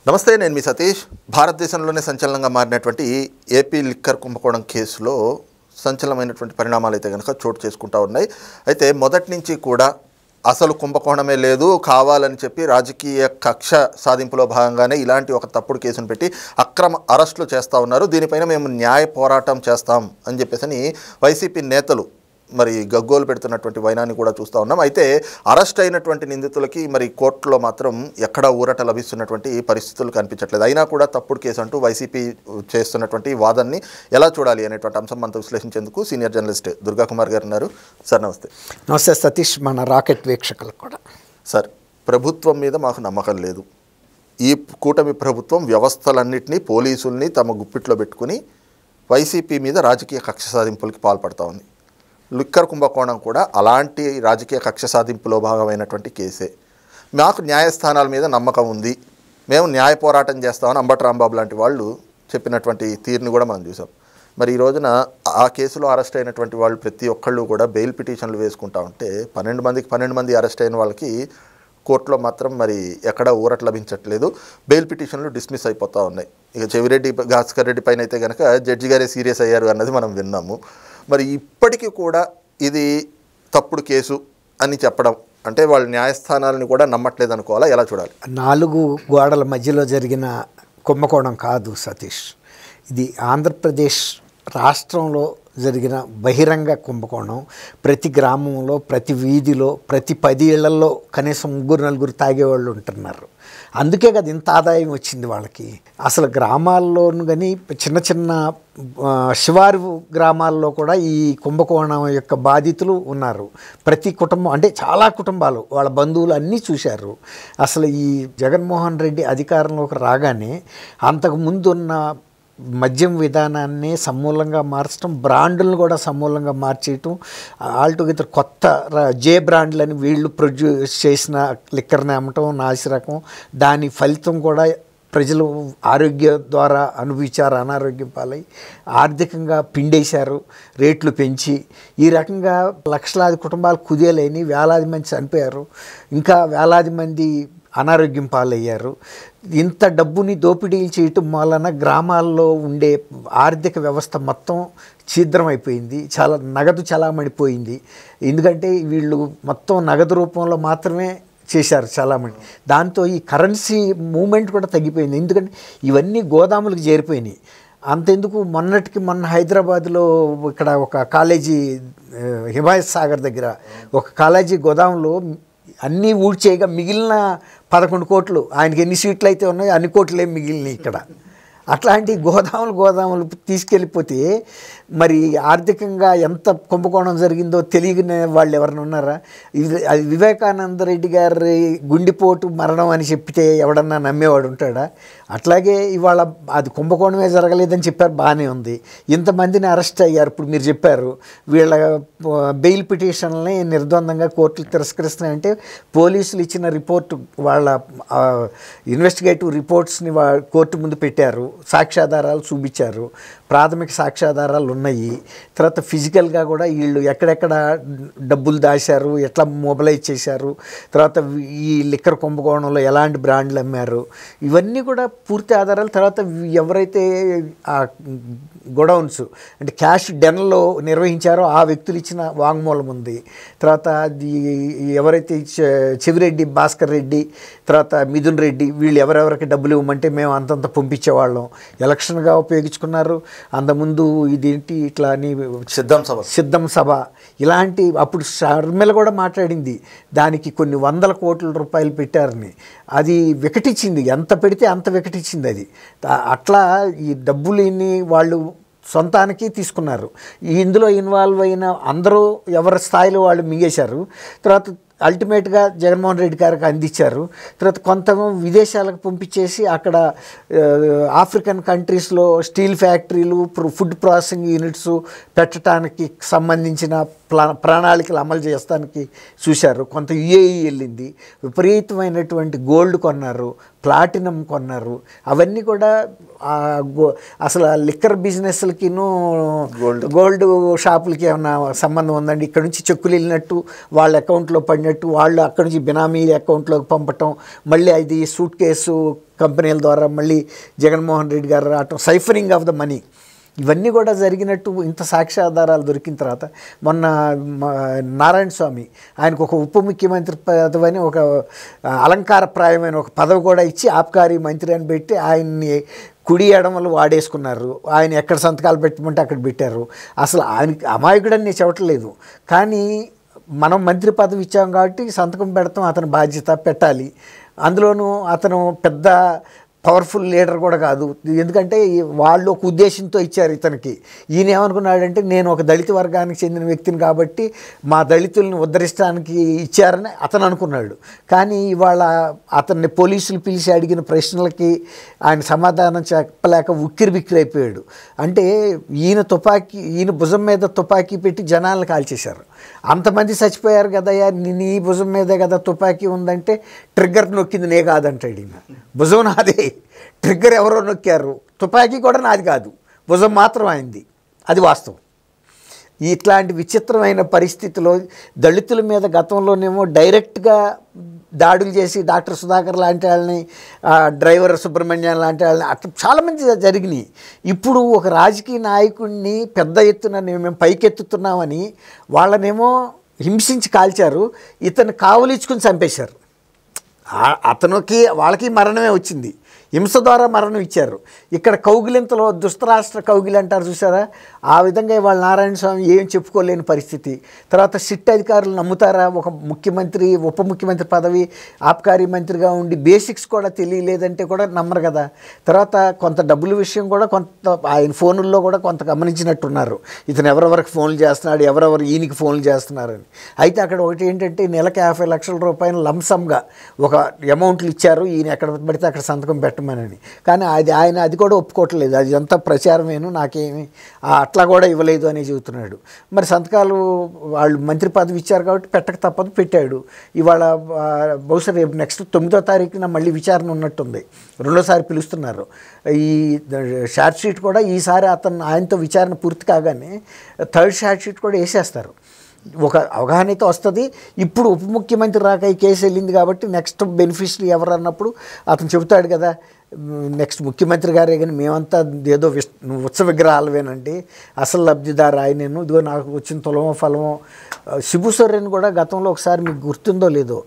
నమస్తే, నేను మీ సతీష్. భారతదేశంలోనే సంచలనంగా మారినటువంటి ఏపీ లిక్కర్ కుంభకోణం కేసులో సంచలనమైనటువంటి పరిణామాలు అయితే కనుక చోటు చేసుకుంటూ ఉన్నాయి. అయితే మొదటి నుంచి కూడా అసలు కుంభకోణమే లేదు, కావాలని చెప్పి రాజకీయ కక్ష సాధింపులో భాగంగానే ఇలాంటి ఒక తప్పుడు కేసును పెట్టి అక్రమ అరెస్టులు చేస్తూ ఉన్నారు. దీనిపైన మేము న్యాయ పోరాటం చేస్తాం అని చెప్పేసి వైసీపీ నేతలు మరి గగ్గోలు పెడుతున్నటువంటి వైనాన్ని కూడా చూస్తూ ఉన్నాం. అయితే అరెస్ట్ అయినటువంటి నిందితులకి మరి కోర్టులో మాత్రం ఎక్కడా ఊరట లభిస్తున్నటువంటి పరిస్థితులు కనిపించట్లేదు. అయినా కూడా తప్పుడు కేసు అంటూ వైసీపీ చేస్తున్నటువంటి వాదనని ఎలా చూడాలి అనేటువంటి అంశం మనతో విశ్లేషించేందుకు సీనియర్ జర్నలిస్ట్ దుర్గా కుమార్ గారు ఉన్నారు. సార్ నమస్తే. నమస్తే సతీష్, మన రాకెట్ వీక్షకులకు కూడా. సార్, ప్రభుత్వం మీద మాకు నమ్మకం లేదు. ఈ కూటమి ప్రభుత్వం వ్యవస్థలన్నింటినీ, పోలీసుల్ని తమ గుప్పిట్లో పెట్టుకుని వైసీపీ మీద రాజకీయ కక్ష సాధింపులకి పాల్పడుతూ ఉంది. లిక్కర్ కుంభకోణం కూడా అలాంటి రాజకీయ కక్ష సాధింపులో భాగమైనటువంటి కేసే. మాకు న్యాయస్థానాల మీద నమ్మకం ఉంది, మేము న్యాయ పోరాటం చేస్తామని అంబటి రాంబాబు లాంటి వాళ్ళు చెప్పినటువంటి తీరుని కూడా మనం చూసాం. మరి ఈ రోజున ఆ కేసులో అరెస్ట్ అయినటువంటి వాళ్ళు ప్రతి ఒక్కళ్ళు కూడా బెయిల్ పిటిషన్లు వేసుకుంటా ఉంటే 12 మంది అరెస్ట్ అయిన వాళ్ళకి కోర్టులో మాత్రం మరి ఎక్కడ ఊరట లభించట్లేదు. బెయిల్ పిటిషన్లు డిస్మిస్ అయిపోతూ ఉన్నాయి. ఇక చెవిరెడ్డి భాస్కర్ రెడ్డి పైన అయితే కనుక జడ్జి గారే సీరియస్ అయ్యారు అన్నది మనం విన్నాము. మరి ఇప్పటికీ కూడా ఇది తప్పుడు కేసు అని చెప్పడం అంటే వాళ్ళు న్యాయస్థానాలను కూడా నమ్మట్లేదు అనుకోవాలా, ఎలా చూడాలి? 4 గోడల మధ్యలో జరిగిన కుంభకోణం కాదు సతీష్, ఇది ఆంధ్రప్రదేశ్ రాష్ట్రంలో జరిగిన బహిరంగ కుంభకోణం. ప్రతి గ్రామంలో, ప్రతి వీధిలో, ప్రతి 10 ఇళ్లలో కనీసం 3-4 తాగేవాళ్ళు ఉంటున్నారు. అందుకే కదా ఇంత ఆదాయం వచ్చింది వాళ్ళకి. అసలు గ్రామాల్లోనూ కానీ చిన్న చిన్న శివారు గ్రామాల్లో కూడా ఈ కుంభకోణం యొక్క బాధితులు ఉన్నారు. ప్రతి కుటుంబం అంటే చాలా కుటుంబాలు, వాళ్ళ బంధువులు అన్నీ చూశారు. అసలు ఈ జగన్మోహన్ రెడ్డి అధికారంలోకి రాగానే అంతకుముందు ఉన్న మద్యం విధానాన్ని సమూలంగా మార్చడం, బ్రాండ్లను కూడా సమూలంగా మార్చేయటం, ఆల్టుగెదర్ కొత్త జే బ్రాండ్లని వీళ్ళు ప్రొడ్యూస్ చేసిన లిక్కర్ని అమ్మటం నాసిరకం. దాని ఫలితం కూడా ప్రజలు ఆరోగ్య ద్వారా అనుభవించారు, అనారోగ్యం పాలై ఆర్థికంగా పిండేశారు, రేట్లు పెంచి. ఈ రకంగా లక్షలాది కుటుంబాలు కుదేలేని, వేలాది మంది చనిపోయారు, ఇంకా వేలాది మంది అనారోగ్యం పాలయ్యారు. ఇంత డబ్బుని దోపిడీలు చేయటం వలన గ్రామాల్లో ఉండే ఆర్థిక వ్యవస్థ మొత్తం ఛిద్రమైపోయింది. చాలా నగదు చలామణిపోయింది. ఎందుకంటే వీళ్ళు మొత్తం నగదు రూపంలో మాత్రమే చేశారు చాలామంది. దాంతో ఈ కరెన్సీ మూమెంట్ కూడా తగ్గిపోయింది. ఎందుకంటే ఇవన్నీ గోదాములకు చేరిపోయినాయి. అంతెందుకు, మొన్న హైదరాబాద్లో ఇక్కడ ఒక కాలేజీ హిమాయత్ సాగర్ దగ్గర ఒక కాలేజీ గోదాంలో అన్నీ ఊడ్చేయగా మిగిలిన 11 కోట్లు, ఆయనకి ఎన్ని సీట్లు అయితే ఉన్నాయో అన్ని కోట్లే మిగిలినాయి ఇక్కడ. అట్లాంటి గోదాములు తీసుకెళ్ళిపోతే మరి ఆర్థికంగా ఎంత కుంభకోణం జరిగిందో తెలియని వాళ్ళు ఎవరైనా ఉన్నారా? అది వివేకానంద రెడ్డి గారి గుండెపోటు మరణం అని చెప్తే ఎవడన్నా నమ్మేవాడు ఉంటాడా? అట్లాగే ఇవాళ అది కుంభకోణమే జరగలేదని చెప్పారు, బాగానే ఉంది. ఇంతమందిని అరెస్ట్ అయ్యారు. ఇప్పుడు మీరు చెప్పారు వీళ్ళ బెయిల్ పిటిషన్లని నిర్ద్వందంగా కోర్టులు తిరస్కరిస్తున్నాయంటే పోలీసులు ఇచ్చిన రిపోర్టు, వాళ్ళ ఇన్వెస్టిగేటివ్ రిపోర్ట్స్ని కోర్టు ముందు పెట్టారు, సాక్ష్యాధారాలు చూపించారు, ప్రాథమిక సాక్ష్యాధారాలు ఉన్నాయి. తర్వాత ఫిజికల్గా కూడా వీళ్ళు ఎక్కడెక్కడ డబ్బులు దాచారు, ఎట్లా మొబలైజ్ చేశారు, తర్వాత ఈ లిక్కర్ కుంభకోణంలో ఎలాంటి బ్రాండ్లు అమ్మారు, ఇవన్నీ కూడా పూర్తి ఆధారాలు. తర్వాత ఎవరైతే ఆ గొడౌన్స్ అంటే క్యాష్ డెన్లో నిర్వహించారో ఆ వ్యక్తులు ఇచ్చిన వాంగ్మూలం ఉంది. తర్వాత ఎవరైతే చెవిరెడ్డి భాస్కర్ రెడ్డి, తర్వాత మిథున్ రెడ్డి, వీళ్ళు ఎవరెవరికి డబ్బులు ఇవ్వమంటే మేము అంతంత పంపించేవాళ్ళం, ఎలక్షన్గా ఉపయోగించుకున్నారు. అంతకుముందు ఇదేంటి ఇట్లా అని సిద్ధం సభ ఇలాంటి, అప్పుడు షర్మిల కూడా మాట్లాడింది దానికి కొన్ని 100 కోట్ల రూపాయలు పెట్టారని. అది వికటించింది, ఎంత పెడితే అంత వికటించింది అది. అట్లా ఈ డబ్బులని వాళ్ళు సొంతానికి తీసుకున్నారు. ఇందులో ఇన్వాల్వ్ అయిన అందరూ ఎవరి స్థాయిలో వాళ్ళు మింగేశారు. తర్వాత అల్టిమేట్గా జగన్మోహన్ రెడ్డి గారికి అందించారు. తర్వాత కొంత విదేశాలకు పంపించేసి అక్కడ ఆఫ్రికన్ కంట్రీస్లో స్టీల్ ఫ్యాక్టరీలు, ఫుడ్ ప్రాసెసింగ్ యూనిట్స్ పెట్టడానికి సంబంధించిన ప్రణాళికలు అమలు చేస్తానికి చూశారు. కొంత యుఏఈ వెళ్ళింది, విపరీతమైనటువంటి గోల్డ్ కొన్నారు, ప్లాటినం కొన్నారు. అవన్నీ కూడా అసలు లిక్కర్ బిజినెస్లకిను గోల్డ్ షాపులకి ఏమన్నా సంబంధం ఉందండి? ఇక్కడ నుంచి చెక్కులు వెళ్ళినట్టు వాళ్ళ అకౌంట్లో పడినట్టు వాళ్ళు అక్కడి నుంచి బినామీ అకౌంట్లోకి పంపటం, మళ్ళీ అది సూట్ కేసు కంపెనీల ద్వారా మళ్ళీ జగన్మోహన్ రెడ్డి గారు రావటం, సైఫరింగ్ ఆఫ్ ద మనీ, ఇవన్నీ కూడా జరిగినట్టు ఇంత సాక్ష్యాధారాలు దొరికిన తర్వాత మొన్న నారాయణ స్వామి ఆయనకు ఒక ఉప ముఖ్యమంత్రి పదవి అని ఒక అలంకారప్రాయమైన ఒక పదవి కూడా ఇచ్చి ఆబ్కారీ మంత్రి అని పెట్టి ఆయన్ని కుడి ఎడమలు వాడేసుకున్నారు. ఆయన ఎక్కడ సంతకాలు పెట్టమంటే అక్కడ పెట్టారు. అసలు ఆయనకి అమాయకుడని నేను చెప్పట్లేదు, కానీ మనం మంత్రి పదవి ఇచ్చాం కాబట్టి సంతకం పెడతాం అతని బాధ్యత, పెట్టాలి. అందులోనూ అతను పెద్ద పవర్ఫుల్ లీడర్ కూడా కాదు, ఎందుకంటే వాళ్ళు ఒక ఉద్దేశంతో ఇచ్చారు ఇతనికి. ఈయన ఏమనుకున్నాడంటే నేను ఒక దళిత వర్గానికి చెందిన వ్యక్తిని కాబట్టి మా దళితుల్ని ఉద్ధరించడానికి ఇచ్చారని అతను అనుకున్నాడు. కానీ ఇవాళ అతన్ని పోలీసులు పిలిచి అడిగిన ప్రశ్నలకి ఆయన సమాధానం చెప్పలేక ఉక్కిరి బిక్కిరి అయిపోయాడు. అంటే ఈయన భుజం మీద తుపాకీ పెట్టి జనాలను కాల్చేశారు. అంతమంది చచ్చిపోయారు కదయ్యా, నీ భుజం మీదే కదా తుపాకీ ఉందంటే ట్రిగ్గర్ నొక్కింది నే కాదంటాడు ఈయన. భుజం నాదే, ట్రిగ్గర్ ఎవరో నొక్కారు, తుపాకీ కూడా నాది కాదు, భుజం మాత్రం అయింది, అది వాస్తవం. ఇట్లాంటి విచిత్రమైన పరిస్థితిలో దళితుల మీద గతంలోనేమో డైరెక్ట్గా దాడులు చేసి డాక్టర్ సుధాకర్ లాంటి వాళ్ళని, డ్రైవర్ సుబ్రహ్మణ్యం లాంటి వాళ్ళని అట్లా చాలామంది జరిగినాయి. ఇప్పుడు ఒక రాజకీయ నాయకుడిని పెద్ద ఎత్తున మేము పైకెత్తుతున్నామని వాళ్ళనేమో హింసించి కాల్చారు, ఇతను కావలించుకుని చంపేశారు. అతనికి వాళ్ళకి మరణమే వచ్చింది, హింస ద్వారా మరణం ఇచ్చారు. ఇక్కడ కౌగిలింతలో దుస్తరాష్ట్ర కౌగిలి అంటారు చూసారా, ఆ విధంగా ఇవాళ నారాయణ స్వామి ఏం చెప్పుకోలేని పరిస్థితి. తర్వాత సిట్ అధికారులు నమ్ముతారా? ఒక ముఖ్యమంత్రి ఉప ముఖ్యమంత్రి పదవి ఆబ్కారీ మంత్రిగా ఉండి బేసిక్స్ కూడా తెలియలేదంటే కూడా నమ్మరు కదా. తర్వాత కొంత డబ్బుల విషయం కూడా కొంత ఆయన ఫోనుల్లో కూడా కొంత గమనించినట్టున్నారు, ఇతను ఎవరెవరికి ఫోన్లు చేస్తున్నాడు, ఎవరెవరు ఈయనకి ఫోన్లు చేస్తున్నారని. అయితే అక్కడ ఒకటి ఏంటంటే నెలకు 50 లక్షల రూపాయలు లంసంగా ఒక అమౌంట్లు ఇచ్చారు, ఈయన ఎక్కడ పడితే అక్కడ సంతకం పెట్టమని. కానీ అది కూడా ఒప్పుకోవట్లేదు, అది అంతా ప్రచారమేను, నాకేమి అట్లా కూడా ఇవ్వలేదు అని చెబుతున్నాడు. మరి సంతకాలు వాళ్ళు మంత్రి పదవి ఇచ్చారు కాబట్టి పెట్టక తప్పదు, పెట్టాడు. ఇవాళ బహుశా రేపు నెక్స్ట్ 9వ తారీఖున మళ్ళీ విచారణ ఉన్నట్టుంది, రెండోసారి పిలుస్తున్నారు. ఈ షార్ట్ షీట్ కూడా ఈసారి ఆయనతో విచారణ పూర్తి కాగానే 3rd షార్ట్ షీట్ కూడా వేసేస్తారు. ఒక అవగాహనతో వస్తుంది. ఇప్పుడు ఉప ముఖ్యమంత్రి రాక ఈ కేసు వెళ్ళింది కాబట్టి నెక్స్ట్ బెనిఫిషరీ ఎవరు అన్నప్పుడు అతను చెబుతాడు కదా, నెక్స్ట్ ముఖ్యమంత్రి గారే కానీ మేమంతా ఏదో ఉత్సవ విగ్రహాలవేనండి, అసలు లబ్ధిదారు ఆయనేను, ఇదిగో నాకు వచ్చిన తులమో ఫలమో. శిబు సోరెన్ కూడా గతంలో ఒకసారి మీకు గుర్తుందో లేదో,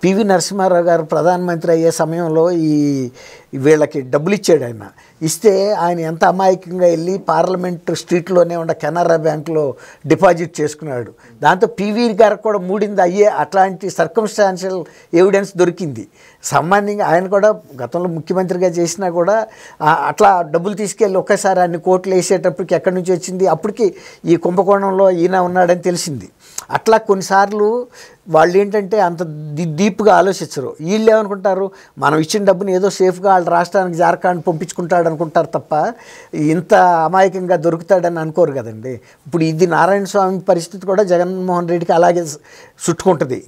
పివి నరసింహారావు గారు ప్రధానమంత్రి అయ్యే సమయంలో వీళ్ళకి డబ్బులు ఇచ్చాడు. ఆయన ఇస్తే ఆయన ఎంత అమాయకంగా వెళ్ళి పార్లమెంట్ స్ట్రీట్లోనే ఉన్న కెనరా బ్యాంకులో డిపాజిట్ చేసుకున్నాడు. దాంతో పివి గారికి కూడా మూడింది అయ్యే అట్లాంటి సర్కమ్స్టాన్షియల్ ఎవిడెన్స్ దొరికింది. సామాన్యంగా ఆయన కూడా గతంలో ముఖ్యమంత్రిగా చేసినా కూడా అట్లా డబ్బులు తీసుకెళ్ళి ఒకేసారి అన్ని కోట్లు వేసేటప్పటికి ఎక్కడి నుంచి వచ్చింది, అప్పటికి ఈ కుంభకోణంలో ఈయన ఉన్నాడని తెలిసింది. అట్లా కొన్నిసార్లు వాళ్ళు ఏంటంటే అంత డీప్గా ఆలోచించరు. వీళ్ళు ఏమనుకుంటారు, మనం ఇచ్చిన డబ్బుని ఏదో సేఫ్గా వాళ్ళ రాష్ట్రానికి జార్ఖండ్ పంపించుకుంటాడు అనుకుంటారు తప్ప ఇంత అమాయకంగా దొరుకుతాడని అనుకోరు కదండి. ఇప్పుడు ఇది నారాయణ స్వామి పరిస్థితి కూడా జగన్మోహన్ రెడ్డికి అలాగే చుట్టుకుంటుంది.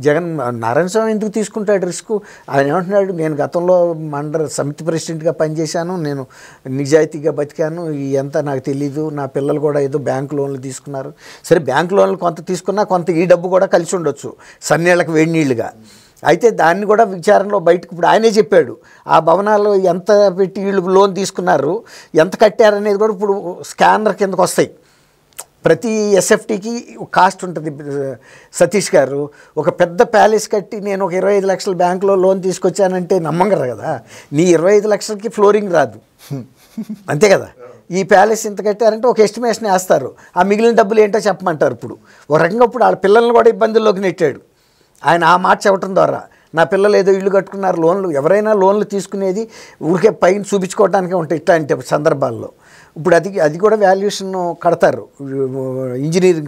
నారాయణ స్వామి ఎందుకు తీసుకుంటాడు రిస్క్? ఆయన ఏమంటున్నాడు, నేను గతంలో మండల సమితి ప్రెసిడెంట్గా పనిచేశాను, నేను నిజాయితీగా బతికాను, ఎంత నాకు తెలీదు, నా పిల్లలు కూడా ఏదో బ్యాంక్ లోన్లు తీసుకున్నారు. సరే బ్యాంక్ లోన్లు కొంత తీసుకున్నా కొంత ఈ డబ్బు కూడా కలిసి ఉండొచ్చు సన్నీళ్ళకి వేడి నీళ్ళుగా. అయితే దాన్ని కూడా విచారణలో బయటకు ఇప్పుడు ఆయనే చెప్పాడు, ఆ భవనాలు ఎంత పెట్టి వీళ్ళు లోన్ తీసుకున్నారు, ఎంత కట్టారనేది కూడా ఇప్పుడు స్కానర్ కిందకు వస్తాయి. ప్రతి ఎస్ఎఫ్టీకి కాస్ట్ ఉంటుంది. సతీష్ గారు ఒక పెద్ద ప్యాలెస్ కట్టి నేను ఒక 25 లక్షల బ్యాంకులో లోన్ తీసుకొచ్చానంటే నమ్మంగరు కదా, నీ 25 లక్షలకి ఫ్లోరింగ్ రాదు, అంతే కదా. ఈ ప్యాలెస్ ఇంత కట్టారంటే ఒక ఎస్టిమేషన్ వేస్తారు, ఆ మిగిలిన డబ్బులు ఏంటో చెప్పమంటారు. ఇప్పుడు ఒక రకంగా ఇప్పుడు వాళ్ళ పిల్లల్ని కూడా ఇబ్బందుల్లోకి నెట్టాడు ఆయన ఆ మాట చెప్పడం ద్వారా. నా పిల్లలు ఏదో ఇల్లు కట్టుకున్నారు, లోన్లు ఎవరైనా లోన్లు తీసుకునేది ఊరికే పైన చూపించుకోవడానికే ఉంటాయి ఇట్లాంటి సందర్భాల్లో. ఇప్పుడు అది కూడా వాల్యుయేషన్ కడతారు.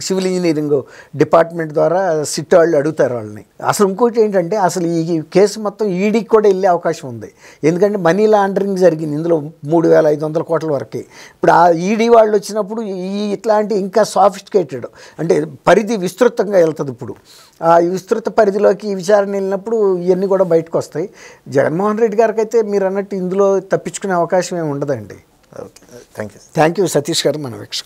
సివిల్ ఇంజనీరింగ్ డిపార్ట్మెంట్ ద్వారా సిట్ వాళ్ళు అడుగుతారు వాళ్ళని. అసలు ఇంకోటి ఏంటంటే అసలు ఈ కేసు మొత్తం ఈడీకి కూడా వెళ్ళే అవకాశం ఉంది. ఎందుకంటే మనీ లాండరింగ్ జరిగింది ఇందులో 3,500 కోట్ల వరకు. ఇప్పుడు ఆ ఈడీ వాళ్ళు వచ్చినప్పుడు ఇట్లాంటి ఇంకా సాఫిస్టికేటెడ్ అంటే పరిధి విస్తృతంగా వెళ్తుంది. ఇప్పుడు ఆ విస్తృత పరిధిలోకి విచారణ వెళ్ళినప్పుడు ఇవన్నీ కూడా బయటకు వస్తాయి. జగన్మోహన్ రెడ్డి గారికి అయితే మీరు అన్నట్టు ఇందులో తప్పించుకునే అవకాశం ఏమి ఉండదండి. Okay, thank you. Thank you Satish గారు, మన వీక్షకులు.